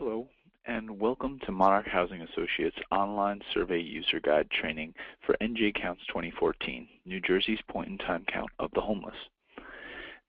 Hello, and welcome to Monarch Housing Associates Online Survey User Guide Training for NJ Counts 2014, New Jersey's point-in-time count of the homeless.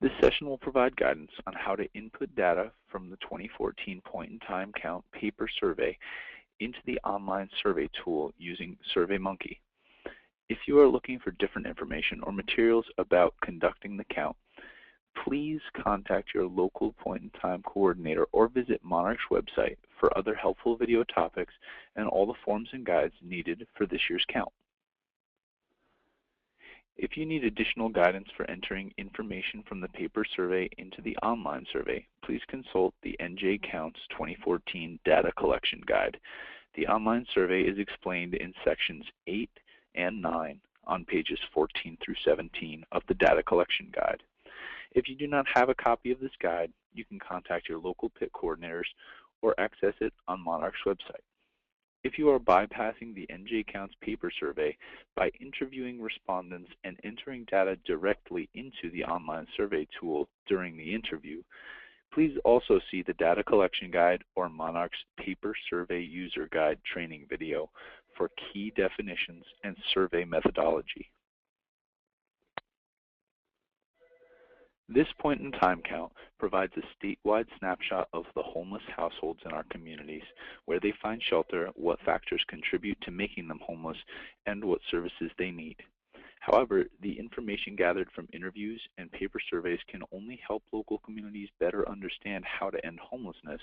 This session will provide guidance on how to input data from the 2014 point-in-time count paper survey into the online survey tool using SurveyMonkey. If you are looking for different information or materials about conducting the count, please contact your local point-in-time coordinator or visit Monarch's website for other helpful video topics and all the forms and guides needed for this year's count. If you need additional guidance for entering information from the paper survey into the online survey, please consult the NJ Counts 2014 Data Collection Guide. The online survey is explained in sections 8 and 9 on pages 14 through 17 of the Data Collection Guide. If you do not have a copy of this guide, you can contact your local PIT coordinators or access it on Monarch's website. If you are bypassing the NJ Counts paper survey by interviewing respondents and entering data directly into the online survey tool during the interview, please also see the Data Collection Guide or Monarch's Paper Survey User Guide training video for key definitions and survey methodology. This point-in-time count provides a statewide snapshot of the homeless households in our communities, where they find shelter, what factors contribute to making them homeless, and what services they need. However, the information gathered from interviews and paper surveys can only help local communities better understand how to end homelessness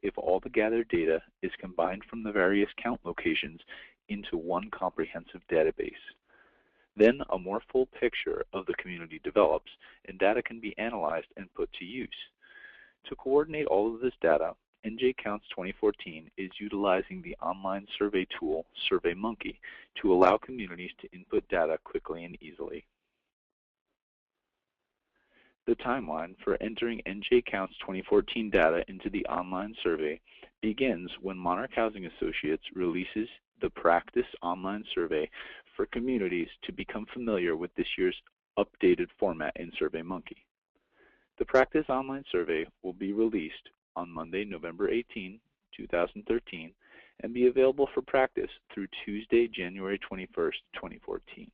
if all the gathered data is combined from the various count locations into one comprehensive database. Then a more full picture of the community develops, and data can be analyzed and put to use. To coordinate all of this data, NJ Counts 2014 is utilizing the online survey tool, SurveyMonkey, to allow communities to input data quickly and easily. The timeline for entering NJ Counts 2014 data into the online survey begins when Monarch Housing Associates releases the Practice Online Survey for communities to become familiar with this year's updated format in SurveyMonkey. The Practice Online Survey will be released on Monday, November 18, 2013, and be available for practice through Tuesday, January 21, 2014.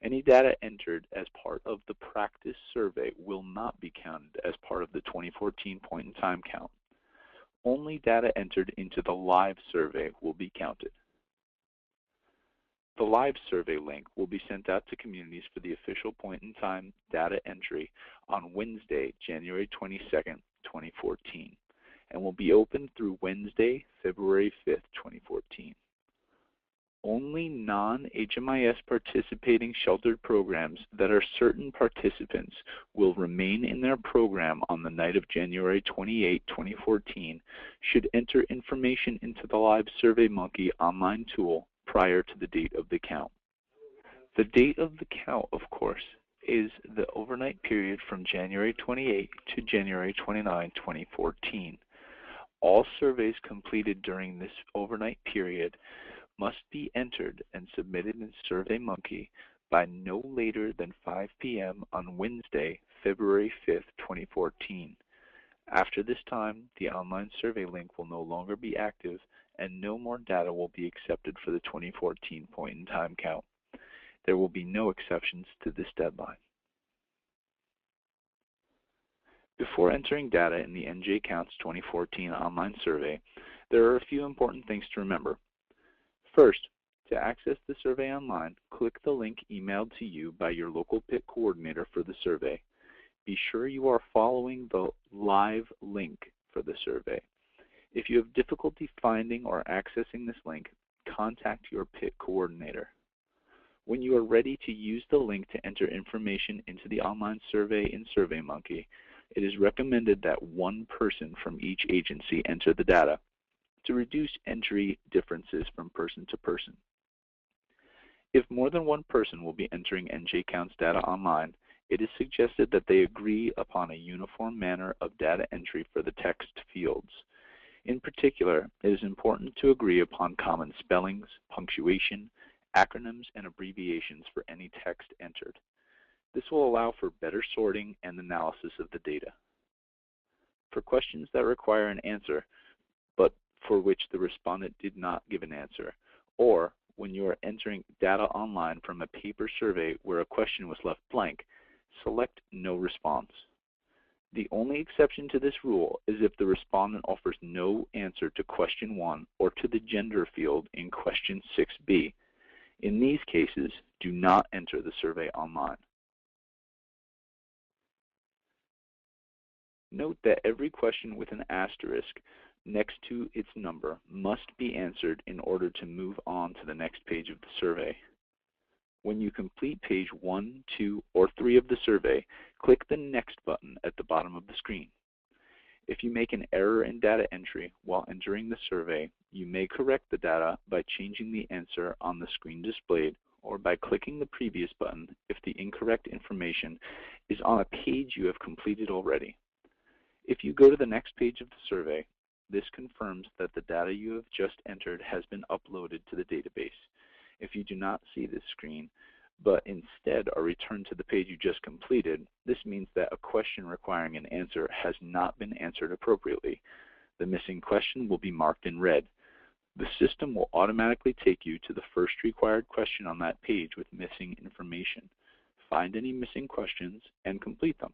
Any data entered as part of the Practice Survey will not be counted as part of the 2014 point-in-time count. Only data entered into the live survey will be counted. The live survey link will be sent out to communities for the official point-in-time data entry on Wednesday, January 22, 2014, and will be open through Wednesday, February 5, 2014. Only non-HMIS participating sheltered programs that are certain participants will remain in their program on the night of January 28, 2014 should enter information into the live SurveyMonkey online tool prior to the date of the count. The date of the count, of course, is the overnight period from January 28 to January 29, 2014. All surveys completed during this overnight period must be entered and submitted in SurveyMonkey by no later than 5 p.m. on Wednesday, February 5, 2014. After this time, the online survey link will no longer be active and no more data will be accepted for the 2014 point-in-time count. There will be no exceptions to this deadline. Before entering data in the NJ Counts 2014 online survey, there are a few important things to remember. First, to access the survey online, click the link emailed to you by your local PIT coordinator for the survey. Be sure you are following the live link for the survey. If you have difficulty finding or accessing this link, contact your PIT coordinator. When you are ready to use the link to enter information into the online survey in SurveyMonkey, it is recommended that one person from each agency enter the data to reduce entry differences from person to person. If more than one person will be entering NJ Counts data online, it is suggested that they agree upon a uniform manner of data entry for the text fields. In particular, it is important to agree upon common spellings, punctuation, acronyms, and abbreviations for any text entered. This will allow for better sorting and analysis of the data. For questions that require an answer, but for which the respondent did not give an answer, or when you are entering data online from a paper survey where a question was left blank, select No Response. The only exception to this rule is if the respondent offers no answer to question 1 or to the gender field in question 6B. In these cases, do not enter the survey online. Note that every question with an asterisk next to its number must be answered in order to move on to the next page of the survey. When you complete page 1, 2, or 3 of the survey, click the Next button at the bottom of the screen. If you make an error in data entry while entering the survey, you may correct the data by changing the answer on the screen displayed or by clicking the previous button if the incorrect information is on a page you have completed already. If you go to the next page of the survey, this confirms that the data you have just entered has been uploaded to the database. If you do not see this screen, but instead are returned to the page you just completed, this means that a question requiring an answer has not been answered appropriately. The missing question will be marked in red. The system will automatically take you to the first required question on that page with missing information. Find any missing questions and complete them.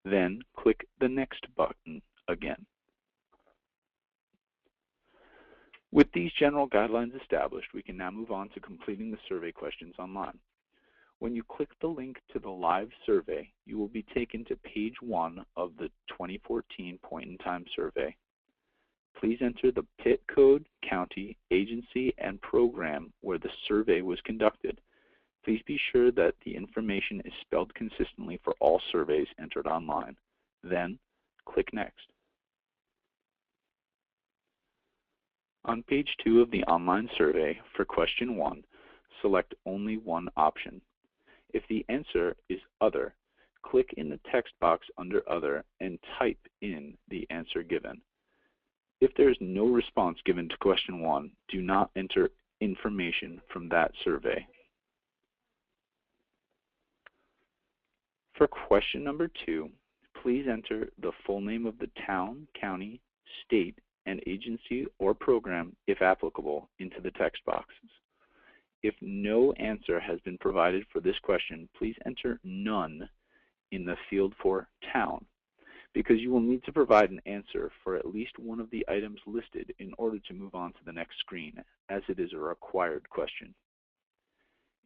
Then click the Next button again. With these general guidelines established, we can now move on to completing the survey questions online. When you click the link to the live survey, you will be taken to page 1 of the 2014 point-in-time survey. Please enter the PIT code, county, agency, and program where the survey was conducted. Please be sure that the information is spelled consistently for all surveys entered online. Then, click Next. On page 2 of the online survey, for question 1, select only one option. If the answer is Other, click in the text box under Other and type in the answer given. If there is no response given to question 1, do not enter information from that survey. For question number 2, please enter the full name of the town, county, state, and agency or program, if applicable, into the text boxes. If no answer has been provided for this question, please enter None in the field for Town, because you will need to provide an answer for at least one of the items listed in order to move on to the next screen, as it is a required question.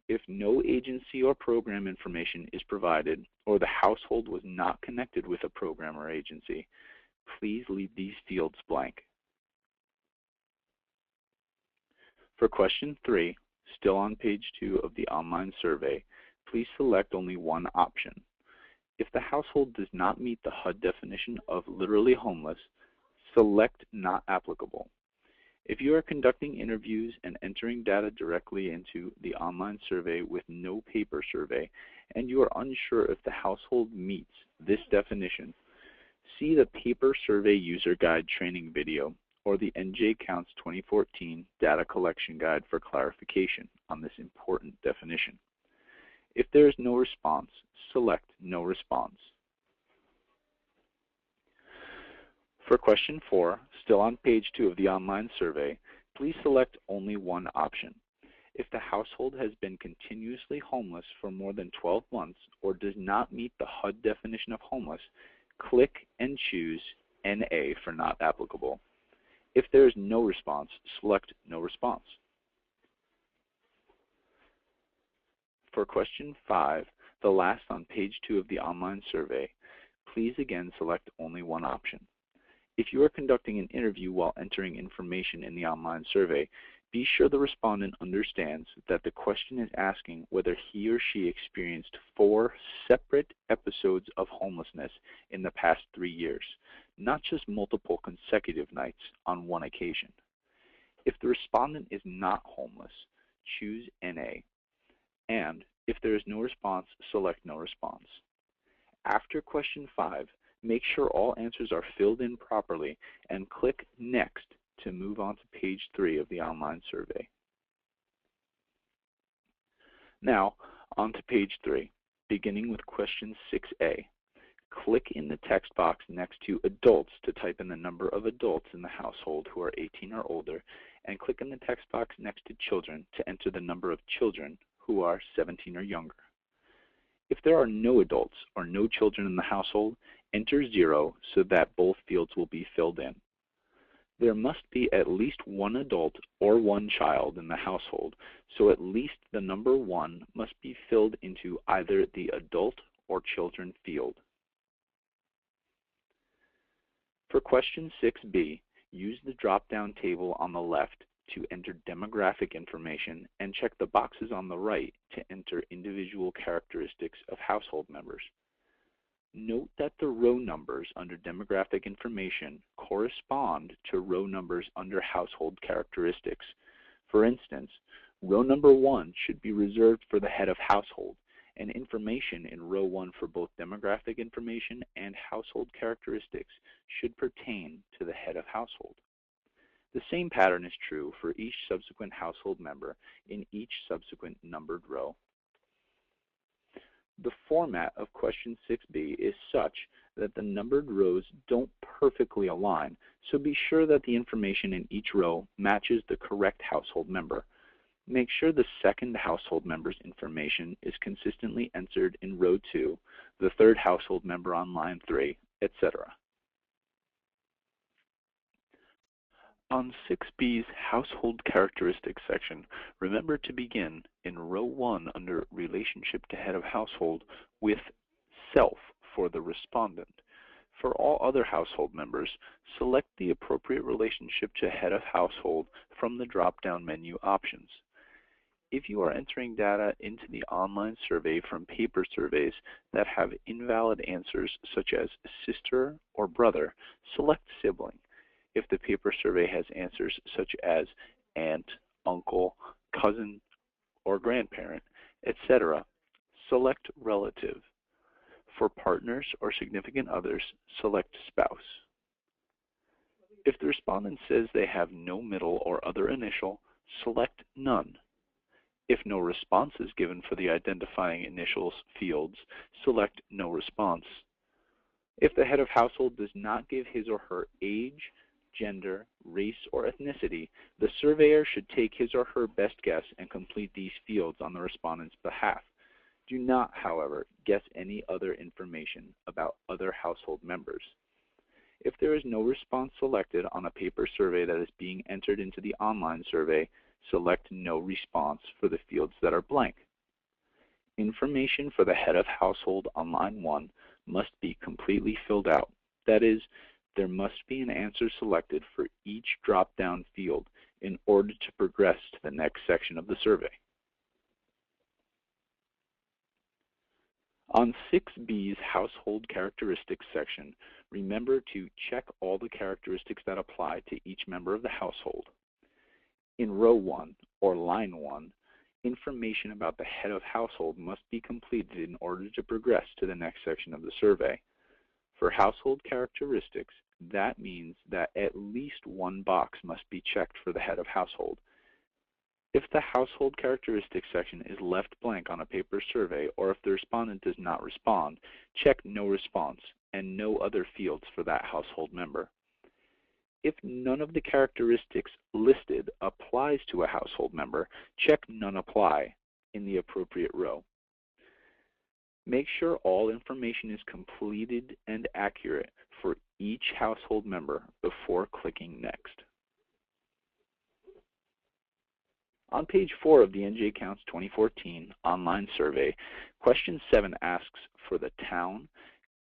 If no agency or program information is provided, or the household was not connected with a program or agency, please leave these fields blank. For question 3, still on page 2 of the online survey, please select only one option. If the household does not meet the HUD definition of literally homeless, select Not Applicable. If you are conducting interviews and entering data directly into the online survey with no paper survey, and you are unsure if the household meets this definition, see the Paper Survey User Guide training video or the NJ Counts 2014 Data Collection Guide for clarification on this important definition. If there is no response, select No Response. For question 4, still on page 2 of the online survey, please select only one option. If the household has been continuously homeless for more than 12 months or does not meet the HUD definition of homeless, click and choose NA for Not Applicable. If there is no response, select No Response. For question 5, the last on page 2 of the online survey, please again select only one option. If you are conducting an interview while entering information in the online survey, be sure the respondent understands that the question is asking whether he or she experienced 4 separate episodes of homelessness in the past 3 years, not just multiple consecutive nights on one occasion. If the respondent is not homeless, choose NA, and if there is no response, select No Response. After question 5, make sure all answers are filled in properly and click Next to move on to page 3 of the online survey. Now, on to page 3, beginning with question 6A. Click in the text box next to adults to type in the number of adults in the household who are 18 or older, and click in the text box next to children to enter the number of children who are 17 or younger. If there are no adults or no children in the household, enter 0 so that both fields will be filled in. There must be at least one adult or one child in the household, so at least the number 1 must be filled into either the adult or children field. For question 6b, use the drop-down table on the left to enter demographic information and check the boxes on the right to enter individual characteristics of household members. Note that the row numbers under demographic information correspond to row numbers under household characteristics. For instance, row number 1 should be reserved for the head of household, and information in row 1 for both demographic information and household characteristics should pertain to the head of household. The same pattern is true for each subsequent household member in each subsequent numbered row. The format of question 6b is such that the numbered rows don't perfectly align, so be sure that the information in each row matches the correct household member. Make sure the second household member's information is consistently entered in row 2, the third household member on line 3, etc. On 6b's Household Characteristics section, remember to begin in row 1 under Relationship to Head of Household with Self for the respondent. For all other household members, select the appropriate relationship to Head of Household from the drop-down menu options. If you are entering data into the online survey from paper surveys that have invalid answers such as sister or brother, select sibling. If the paper survey has answers such as aunt, uncle, cousin, or grandparent, etc., select relative. For partners or significant others, select spouse. If the respondent says they have no middle or other initial, select none. If no response is given for the identifying initials fields, select no response. If the head of household does not give his or her age, gender, race, or ethnicity, the surveyor should take his or her best guess and complete these fields on the respondent's behalf. Do not, however, guess any other information about other household members. If there is no response selected on a paper survey that is being entered into the online survey, select no response for the fields that are blank. Information for the head of household on line 1 must be completely filled out. That is, there must be an answer selected for each drop-down field in order to progress to the next section of the survey. On 6b's Household Characteristics section, remember to check all the characteristics that apply to each member of the household. In row 1, or line 1, information about the head of household must be completed in order to progress to the next section of the survey. For household characteristics, that means that at least one box must be checked for the head of household. If the household characteristics section is left blank on a paper survey, or if the respondent does not respond, check no response and no other fields for that household member. If none of the characteristics listed applies to a household member, check none apply in the appropriate row. Make sure all information is completed and accurate for each household member before clicking Next. On page 4 of the NJ Counts 2014 online survey, question 7 asks for the town,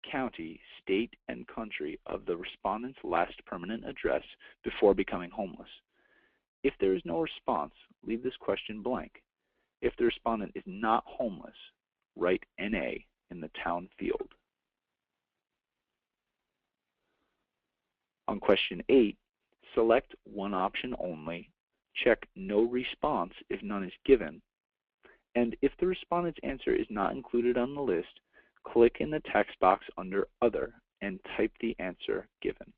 county, state, and country of the respondent's last permanent address before becoming homeless. If there is no response, leave this question blank. If the respondent is not homeless, write NA in the town field. On question 8, select one option only, check no response if none is given, and if the respondent's answer is not included on the list, click in the text box under Other and type the answer given.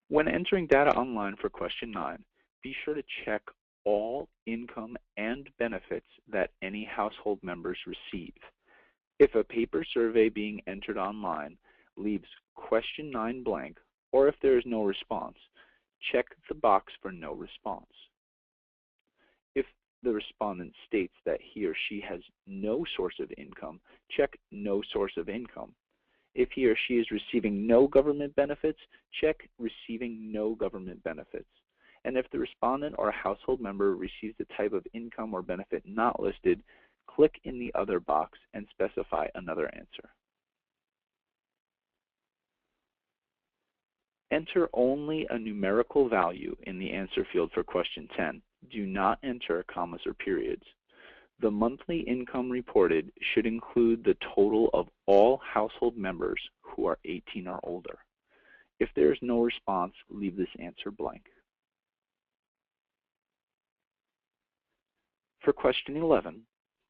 When entering data online for question 9, be sure to check all income and benefits that any household members receive. If a paper survey being entered online leaves question 9 blank, or if there is no response, check the box for no response. If the respondent states that he or she has no source of income, check no source of income. If he or she is receiving no government benefits, check receiving no government benefits. And if the respondent or a household member receives the type of income or benefit not listed, click in the other box and specify another answer. Enter only a numerical value in the answer field for question 10. Do not enter commas or periods. The monthly income reported should include the total of all household members who are 18 or older. If there is no response, leave this answer blank. For question 11,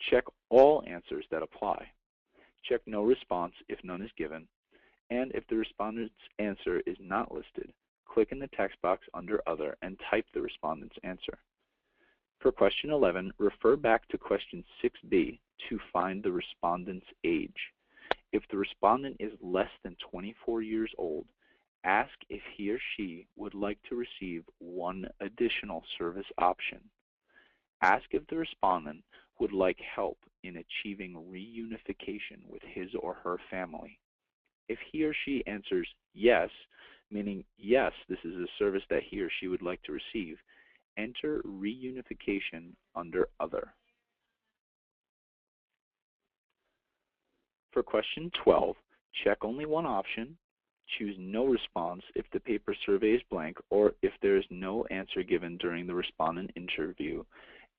check all answers that apply. Check no response if none is given, and if the respondent's answer is not listed, click in the text box under Other and type the respondent's answer. For question 11, refer back to question 6b to find the respondent's age. If the respondent is less than 24 years old, ask if he or she would like to receive one additional service option. Ask if the respondent would like help in achieving reunification with his or her family. If he or she answers yes, meaning yes, this is a service that he or she would like to receive, enter reunification under Other. For question 12, check only one option, choose no response if the paper survey is blank or if there is no answer given during the respondent interview,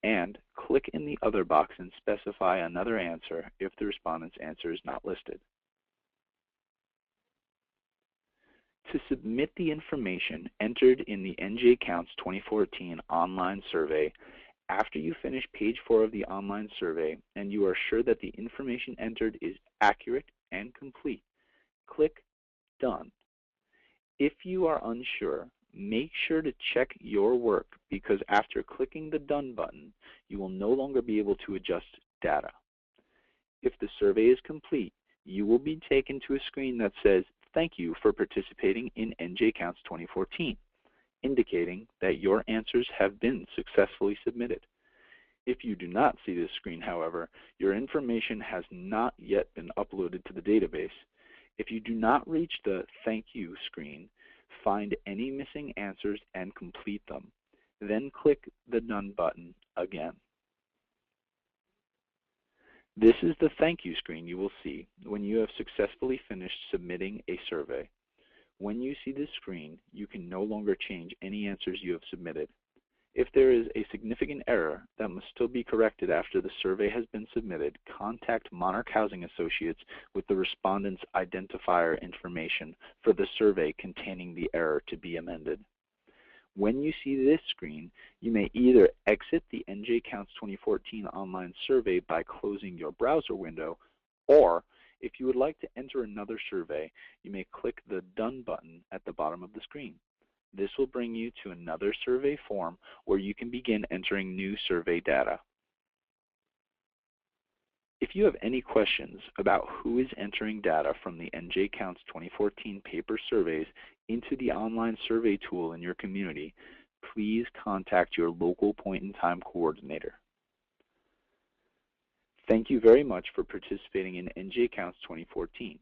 and click in the Other box and specify another answer if the respondent's answer is not listed. To submit the information entered in the NJ Counts 2014 online survey, after you finish page 4 of the online survey and you are sure that the information entered is accurate and complete, click Done. If you are unsure, make sure to check your work, because after clicking the Done button, you will no longer be able to adjust data. If the survey is complete, you will be taken to a screen that says, "Thank you for participating in NJ Counts 2014, indicating that your answers have been successfully submitted. If you do not see this screen, however, your information has not yet been uploaded to the database. If you do not reach the Thank You screen, find any missing answers and complete them. Then click the Done button again." This is the thank you screen you will see when you have successfully finished submitting a survey. When you see this screen, you can no longer change any answers you have submitted. If there is a significant error that must still be corrected after the survey has been submitted, contact Monarch Housing Associates with the respondent's identifier information for the survey containing the error to be amended. When you see this screen, you may either exit the NJ Counts 2014 online survey by closing your browser window, or if you would like to enter another survey, you may click the Done button at the bottom of the screen. This will bring you to another survey form where you can begin entering new survey data. If you have any questions about who is entering data from the NJ Counts 2014 paper surveys into the online survey tool in your community, please contact your local point-in-time coordinator. Thank you very much for participating in NJ Counts 2014.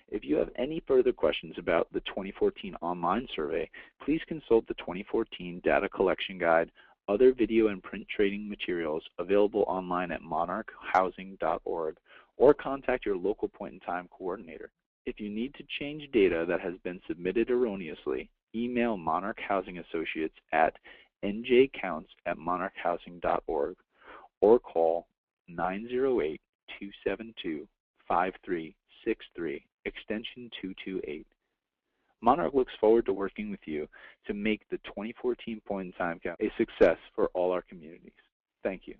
If you have any further questions about the 2014 online survey, please consult the 2014 Data Collection Guide, other video and print training materials available online at monarchhousing.org, or contact your local point-in-time coordinator. If you need to change data that has been submitted erroneously, email Monarch Housing Associates at njcounts@monarchhousing.org or call 908-272-5363, extension 228. Monarch looks forward to working with you to make the 2014 Point in Time Count a success for all our communities. Thank you.